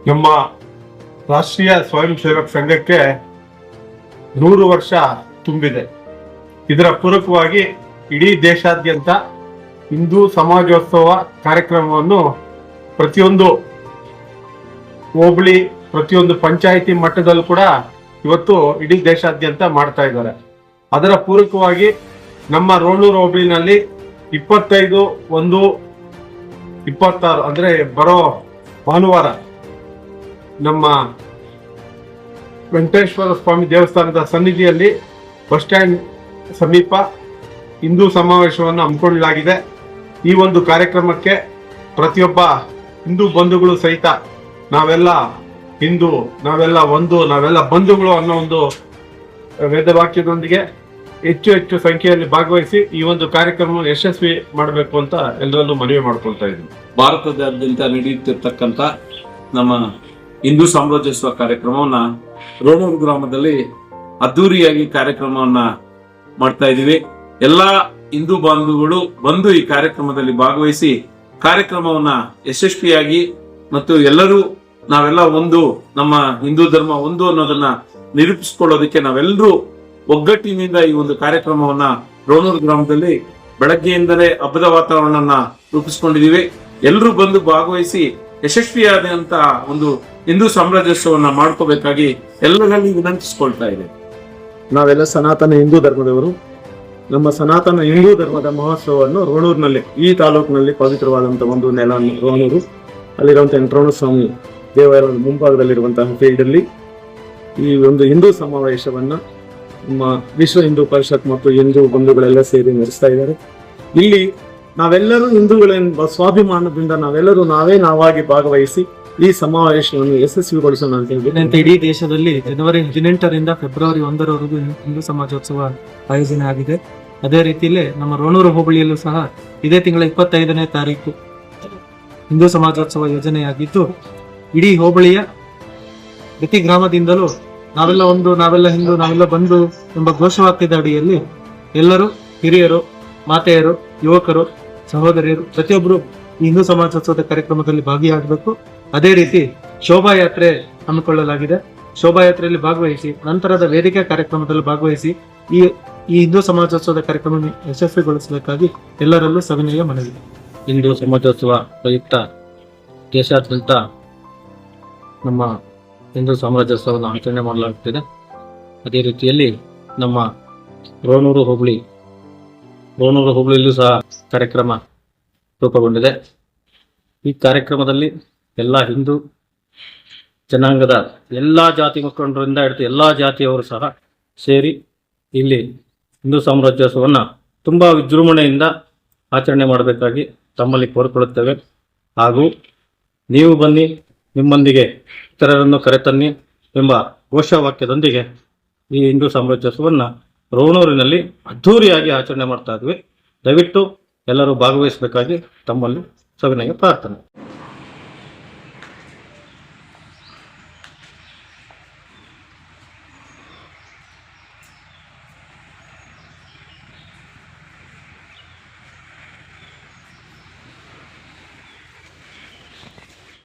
ನಮ್ಮ ರಾಷ್ಟ್ರೀಯ ಸ್ವಯಂ ಸೇವಕ ಸಂಘಕ್ಕೆ 100 ವರ್ಷ ತುಂಬಿದೆ. ಇದರ ಪೂರಕವಾಗಿ ಇಡೀ ದೇಶಾದ್ಯಂತ ಹಿಂದೂ ಸಮಾಜೋತ್ಸವ ಕಾರ್ಯಕ್ರಮವನ್ನು ಪ್ರತಿಯೊಂದು ಹೋಬಳಿ, ಪ್ರತಿಯೊಂದು ಪಂಚಾಯಿತಿ ಮಟ್ಟದಲ್ಲೂ ಕೂಡ ಇವತ್ತು ಇಡೀ ದೇಶಾದ್ಯಂತ ಮಾಡ್ತಾ ಇದ್ದಾರೆ. ಅದರ ಪೂರಕವಾಗಿ ನಮ್ಮ ರೋಣೂರು ಹೋಬಳಿನಲ್ಲಿ 25/1/26 ಅಂದ್ರೆ ಬರೋ ಭಾನುವಾರ ನಮ್ಮ ವೆಂಕಟೇಶ್ವರ ಸ್ವಾಮಿ ದೇವಸ್ಥಾನದ ಸನ್ನಿಧಿಯಲ್ಲಿ ಬಸ್ ಸ್ಟ್ಯಾಂಡ್ ಸಮೀಪ ಹಿಂದೂ ಸಮಾವೇಶವನ್ನು ಹಮ್ಮಿಕೊಳ್ಳಲಾಗಿದೆ. ಈ ಒಂದು ಕಾರ್ಯಕ್ರಮಕ್ಕೆ ಪ್ರತಿಯೊಬ್ಬ ಹಿಂದೂ ಬಂಧುಗಳು ಸಹಿತ ನಾವೆಲ್ಲ ಹಿಂದೂ, ನಾವೆಲ್ಲ ಒಂದು, ನಾವೆಲ್ಲ ಬಂಧುಗಳು ಅನ್ನೋ ಒಂದು ವೇದವಾಕ್ಯದೊಂದಿಗೆ ಹೆಚ್ಚು ಸಂಖ್ಯೆಯಲ್ಲಿ ಭಾಗವಹಿಸಿ ಈ ಒಂದು ಕಾರ್ಯಕ್ರಮವನ್ನು ಯಶಸ್ವಿ ಮಾಡಬೇಕು ಅಂತ ಎಲ್ಲರಲ್ಲೂ ಮನವಿ ಮಾಡ್ಕೊಳ್ತಾ ಇದ್ದೀನಿ. ಭಾರತದಾದ್ಯಂತ ನಡೆಯುತ್ತಿರ್ತಕ್ಕಂಥ ನಮ್ಮ ಹಿಂದೂ ಸಾಮ್ರಾಜ್ಯೋತ್ಸವ ಕಾರ್ಯಕ್ರಮವನ್ನ ರೋಣೂರು ಗ್ರಾಮದಲ್ಲಿ ಅದ್ದೂರಿಯಾಗಿ ಕಾರ್ಯಕ್ರಮವನ್ನ ಮಾಡ್ತಾ ಇದೀವಿ. ಎಲ್ಲಾ ಹಿಂದೂ ಬಾಂಧವಗಳು ಬಂದು ಈ ಕಾರ್ಯಕ್ರಮದಲ್ಲಿ ಭಾಗವಹಿಸಿ ಕಾರ್ಯಕ್ರಮವನ್ನ ಯಶಸ್ವಿಯಾಗಿ ಮತ್ತು ಎಲ್ಲರೂ ನಾವೆಲ್ಲ ಒಂದು, ನಮ್ಮ ಹಿಂದೂ ಧರ್ಮ ಒಂದು ಅನ್ನೋದನ್ನ ನಿರೂಪಿಸಿಕೊಳ್ಳೋದಕ್ಕೆ ನಾವೆಲ್ಲರೂ ಒಗ್ಗಟ್ಟಿನಿಂದ ಈ ಒಂದು ಕಾರ್ಯಕ್ರಮವನ್ನ ರೋಣೂರು ಗ್ರಾಮದಲ್ಲಿ ಬೆಳಗ್ಗೆಯಿಂದಲೇ ಹಬ್ಬದ ವಾತಾವರಣವನ್ನ ರೂಪಿಸಿಕೊಂಡಿದೀವಿ. ಎಲ್ಲರೂ ಬಂದು ಭಾಗವಹಿಸಿ ಯಶಸ್ವಿಯಾದಂತ ಒಂದು ಹಿಂದೂ ಸಾಮ್ರಾಜ್ಯೋತ್ಸವನ್ನ ಮಾಡ್ಕೋಬೇಕಾಗಿ ಎಲ್ಲರಲ್ಲಿ ವಿನಂತಿಸಿಕೊಳ್ತಾ ಇದೆ. ನಾವೆಲ್ಲ ಸನಾತನ ಹಿಂದೂ ಧರ್ಮದವರು. ನಮ್ಮ ಸನಾತನ ಹಿಂದೂ ಧರ್ಮದ ಮಹೋತ್ಸವವನ್ನು ರೋಣೂರಿನಲ್ಲಿ, ಈ ತಾಲೂಕಿನಲ್ಲಿ ಪವಿತ್ರವಾದಂತಹ ಒಂದು ನೆಲ ರೋಣೂರು, ಅಲ್ಲಿರುವಂತಹ ವೆಂಕಟರಮಣ ಸ್ವಾಮಿ ದೇವಾಲಯದ ಮುಂಭಾಗದಲ್ಲಿರುವಂತಹ ಫೀಲ್ಡ್ ಅಲ್ಲಿ ಈ ಒಂದು ಹಿಂದೂ ಸಮಾವೇಶವನ್ನ ನಮ್ಮ ವಿಶ್ವ ಹಿಂದೂ ಪರಿಷತ್ ಮತ್ತು ಹಿಂದೂ ಬಂಧುಗಳೆಲ್ಲ ಸೇರಿ ನಡೆಸ್ತಾ ಇದ್ದಾರೆ. ಇಲ್ಲಿ ನಾವೆಲ್ಲರೂ ಹಿಂದೂಗಳೆಂಬ ಸ್ವಾಭಿಮಾನದಿಂದ ನಾವೆಲ್ಲರೂ ನಾವಾಗಿ ಭಾಗವಹಿಸಿ ಈ ಸಮಾವೇಶವನ್ನು ಯಶಸ್ವಿಗೊಳಿಸೋಣ ಅಂತ ಹೇಳಿ ಇಡೀ ದೇಶದಲ್ಲಿ ಜನವರಿ 18ರಿಂದ ಫೆಬ್ರವರಿ 1ರವರೆಗೂ ಹಿಂದೂ ಸಮಾಜೋತ್ಸವ ಆಯೋಜನೆ ಆಗಿದೆ. ಅದೇ ರೀತಿಯಲ್ಲಿ ನಮ್ಮ ರೋಣೂರು ಹೋಬಳಿಯಲ್ಲೂ ಸಹ ಇದೇ ತಿಂಗಳ 25ನೇ ತಾರೀಕು ಹಿಂದೂ ಸಮಾಜೋತ್ಸವ ಯೋಜನೆಯಾಗಿದ್ದು, ಇಡೀ ಹೋಬಳಿಯ ಪ್ರತಿ ಗ್ರಾಮದಿಂದಲೂ ನಾವೆಲ್ಲ ಒಂದು, ನಾವೆಲ್ಲ ಹಿಂದೂ, ನಾವೆಲ್ಲ ಬಂಧು ಎಂಬ ಘೋಷವಾಕ್ಯದ ಅಡಿಯಲ್ಲಿ ಎಲ್ಲರೂ ಹಿರಿಯರು, ಮಾತೆಯರು, ಯುವಕರು, ಸಹೋದರಿಯರು ಪ್ರತಿಯೊಬ್ಬರು ಈ ಹಿಂದೂ ಸಮಾಜೋತ್ಸವದ ಕಾರ್ಯಕ್ರಮದಲ್ಲಿ ಭಾಗಿಯಾಗಬೇಕು. ಅದೇ ರೀತಿ ಶೋಭಾಯಾತ್ರೆ ಹಮ್ಮಿಕೊಳ್ಳಲಾಗಿದೆ. ಶೋಭಾಯಾತ್ರೆಯಲ್ಲಿ ಭಾಗವಹಿಸಿ ನಂತರದ ವೇದಿಕೆ ಕಾರ್ಯಕ್ರಮದಲ್ಲಿ ಭಾಗವಹಿಸಿ ಈ ಹಿಂದೂ ಸಮಾಜೋತ್ಸವದ ಕಾರ್ಯಕ್ರಮ ಯಶಸ್ವಿಗೊಳಿಸಬೇಕಾಗಿ ಎಲ್ಲರಲ್ಲೂ ಸವಿನಯ ಮನವಿ. ಹಿಂದೂ ಸಮಾಜೋತ್ಸವ ಪ್ರಯುಕ್ತ ದೇಶಾದ್ಯಂತ ನಮ್ಮ ಹಿಂದೂ ಸಾಮ್ರಾಜ್ಯೋತ್ಸವವನ್ನು ಆಚರಣೆ ಮಾಡಲಾಗುತ್ತಿದೆ. ಅದೇ ರೀತಿಯಲ್ಲಿ ನಮ್ಮ ರೋಣೂರು ಹೋಬಳಿಯಲ್ಲೂ ಸಹ ಕಾರ್ಯಕ್ರಮ ರೂಪುಗೊಂಡಿದೆ. ಈ ಕಾರ್ಯಕ್ರಮದಲ್ಲಿ ಎಲ್ಲ ಹಿಂದೂ ಜನಾಂಗದ ಎಲ್ಲ ಜಾತಿ ಮುಖಂಡರಿಂದ ಹಿಡಿದು ಎಲ್ಲ ಜಾತಿಯವರು ಸಹ ಸೇರಿ ಇಲ್ಲಿ ಹಿಂದೂ ಸಾಮ್ರಾಜ್ಯೋತ್ಸವವನ್ನು ತುಂಬ ವಿಜೃಂಭಣೆಯಿಂದ ಆಚರಣೆ ಮಾಡಬೇಕಾಗಿ ತಮ್ಮಲ್ಲಿ ಕೋರಿಕೊಳ್ಳುತ್ತೇವೆ. ಹಾಗೂ ನೀವು ಬನ್ನಿ, ನಿಮ್ಮೊಂದಿಗೆ ಇತರರನ್ನು ಕರೆತನ್ನಿ ಎಂಬ ಘೋಷವಾಕ್ಯದೊಂದಿಗೆ ಈ ಹಿಂದೂ ಸಾಮ್ರಾಜ್ಯೋತ್ಸವವನ್ನು ರೋಣೂರಿನಲ್ಲಿ ಅದ್ಧೂರಿಯಾಗಿ ಆಚರಣೆ ಮಾಡ್ತಾ ಇದ್ವಿ. ದಯವಿಟ್ಟು ಎಲ್ಲರೂ ಭಾಗವಹಿಸಬೇಕಾಗಿ ತಮ್ಮಲ್ಲಿ ಸವಿನಯ ಪ್ರಾರ್ಥನೆ.